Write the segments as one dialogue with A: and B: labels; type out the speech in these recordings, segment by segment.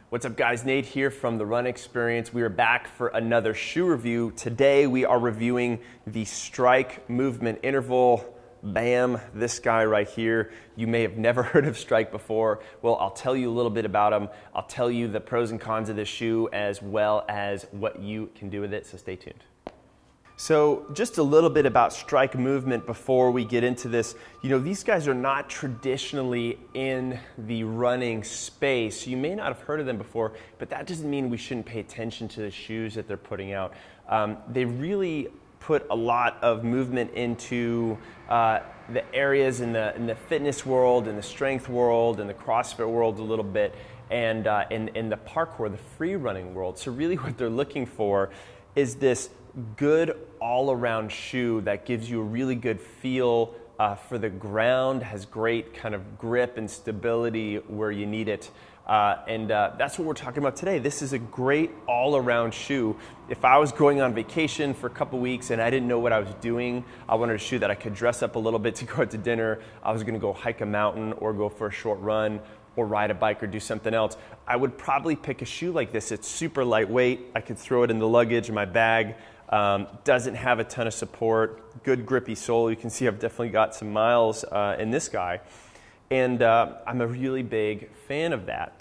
A: What's up guys, Nate here from The Run Experience. We are back for another shoe review. Today we are reviewing the Strike Movement Interval. Bam, this guy right here. You may have never heard of Strike before. Well, I'll tell you a little bit about him. I'll tell you the pros and cons of this shoe as well as what you can do with it, so stay tuned. So just a little bit about Strike Movement before we get into this. You know, these guys are not traditionally in the running space. You may not have heard of them before, but that doesn't mean we shouldn't pay attention to the shoes that they're putting out. They really put a lot of movement into the areas in the fitness world, in the strength world, in the CrossFit world a little bit, and in the parkour, the free running world. So really what they're looking for is this good all-around shoe that gives you a really good feel for the ground, has great kind of grip and stability where you need it. That's what we're talking about today. This is a great all-around shoe. If I was going on vacation for a couple weeks and I didn't know what I was doing, I wanted a shoe that I could dress up a little bit to go out to dinner, I was gonna go hike a mountain or go for a short run or ride a bike or do something else, I would probably pick a shoe like this. It's super lightweight. I could throw it in the luggage in my bag. Doesn't have a ton of support, good grippy sole. You can see I've definitely got some miles in this guy. And I'm a really big fan of that.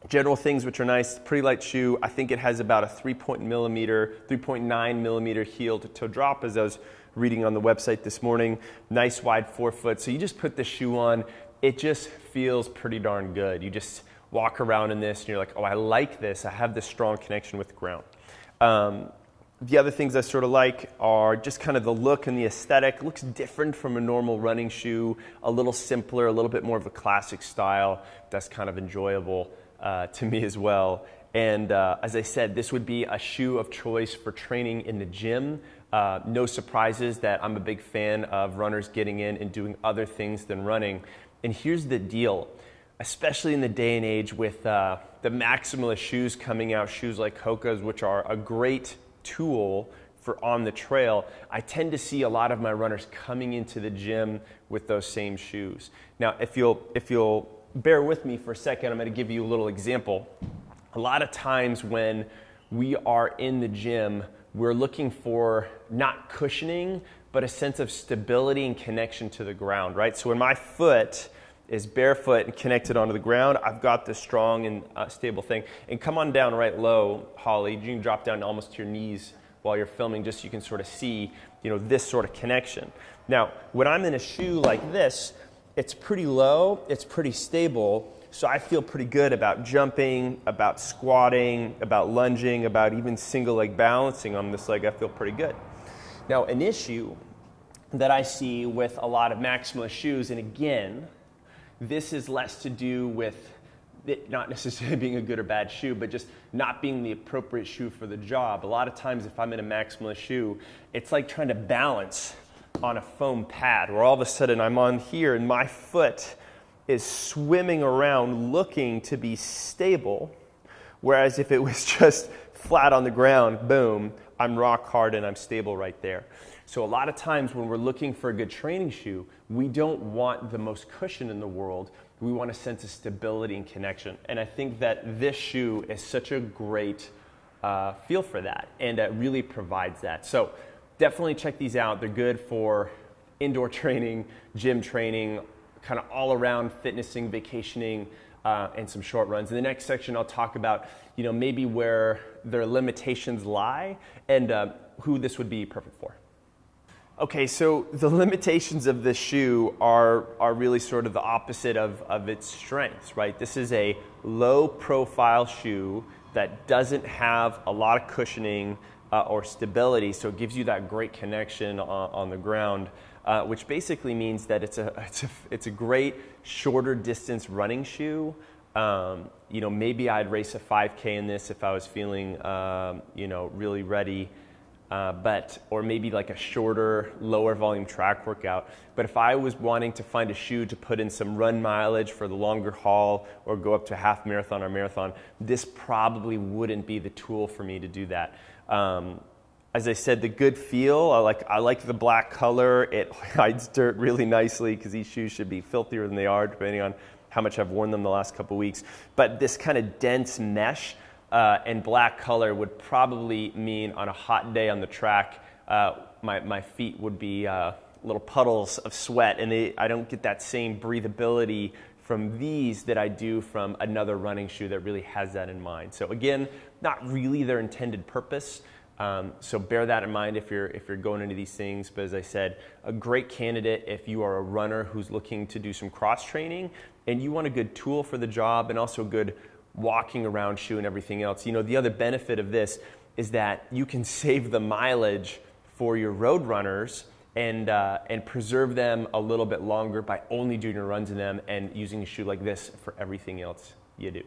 A: General things which are nice, pretty light shoe. I think it has about a 3.9 millimeter heel to toe drop, as I was reading on the website this morning. Nice wide forefoot. So you just put the shoe on, it just feels pretty darn good. You just walk around in this and you're like, oh, I like this. I have this strong connection with the ground. The other things I sort of like are just kind of the look and the aesthetic. It looks different from a normal running shoe, a little simpler, a little bit more of a classic style. That's kind of enjoyable to me as well. And as I said, this would be a shoe of choice for training in the gym. No surprises that I'm a big fan of runners getting in and doing other things than running. And here's the deal, especially in the day and age with the maximalist shoes coming out, shoes like Hoka's, which are a great tool for on the trail, I tend to see a lot of my runners coming into the gym with those same shoes. Now, if you'll bear with me for a second, I'm going to give you a little example. A lot of times when we are in the gym, we're looking for not cushioning, but a sense of stability and connection to the ground, right? So when my foot is barefoot and connected onto the ground, I've got this strong and stable thing. And come on down right low, Holly. You can drop down almost to your knees while you're filming just so you can sort of see, you know, this sort of connection. Now, when I'm in a shoe like this, it's pretty low, it's pretty stable, so I feel pretty good about jumping, about squatting, about lunging, about even single leg balancing on this leg. I feel pretty good. Now, an issue that I see with a lot of maximalist shoes, and again, this is less to do with it not necessarily being a good or bad shoe, but just not being the appropriate shoe for the job. A lot of times if I'm in a maximalist shoe, it's like trying to balance on a foam pad where all of a sudden I'm on here and my foot is swimming around looking to be stable, whereas if it was just flat on the ground, boom, I'm rock hard and I'm stable right there. So a lot of times when we're looking for a good training shoe, we don't want the most cushion in the world. We want a sense of stability and connection. And I think that this shoe is such a great feel for that, and it really provides that. So definitely check these out. They're good for indoor training, gym training, kind of all around fitnessing, vacationing, and some short runs. In the next section, I'll talk about, you know, maybe where their limitations lie and who this would be perfect for. Okay, so the limitations of this shoe are really sort of the opposite of its strengths, right? This is a low profile shoe that doesn't have a lot of cushioning or stability, so it gives you that great connection on the ground, which basically means that it's a great shorter distance running shoe. You know, maybe I'd race a 5K in this if I was feeling, you know, really ready. Or maybe like a shorter, lower volume track workout. But if I was wanting to find a shoe to put in some run mileage for the longer haul or go up to a half marathon or marathon, this probably wouldn't be the tool for me to do that. As I said, the good feel, I like the black color. It hides dirt really nicely because these shoes should be filthier than they are depending on how much I've worn them the last couple weeks. But this kind of dense mesh and black color would probably mean on a hot day on the track, my feet would be little puddles of sweat, and I don't get that same breathability from these that I do from another running shoe that really has that in mind. So again, not really their intended purpose. So bear that in mind if you're going into these things. But as I said, a great candidate if you are a runner who's looking to do some cross training and you want a good tool for the job and also a good walking around shoe and everything else. You know, the other benefit of this is that you can save the mileage for your road runners and preserve them a little bit longer by only doing your runs in them and using a shoe like this for everything else you do.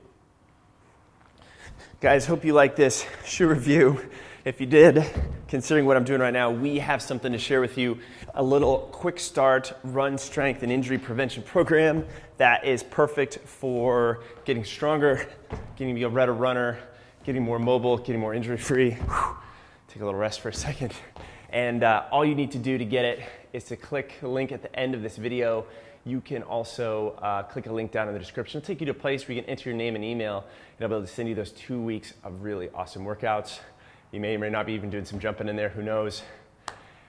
A: Guys, hope you like this shoe review. If you did, considering what I'm doing right now, we have something to share with you, a little quick start run strength and injury prevention program that is perfect for getting stronger, getting to be a better runner, getting more mobile, getting more injury free. Take a little rest for a second. And all you need to do to get it is to click the link at the end of this video. You can also click a link down in the description. It'll take you to a place where you can enter your name and email, and I'll be able to send you those 2 weeks of really awesome workouts. You may or may not be even doing some jumping in there, who knows.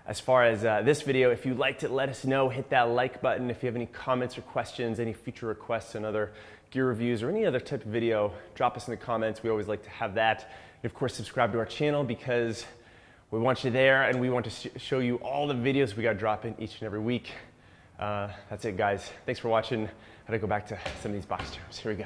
A: As far as this video, if you liked it, let us know. Hit that like button. If you have any comments or questions, any feature requests on other gear reviews or any other type of video, drop us in the comments. We always like to have that. And of course, subscribe to our channel because we want you there and we want to show you all the videos we got dropping each and every week. That's it, guys. Thanks for watching. I gotta go back to some of these box jumps. Here we go.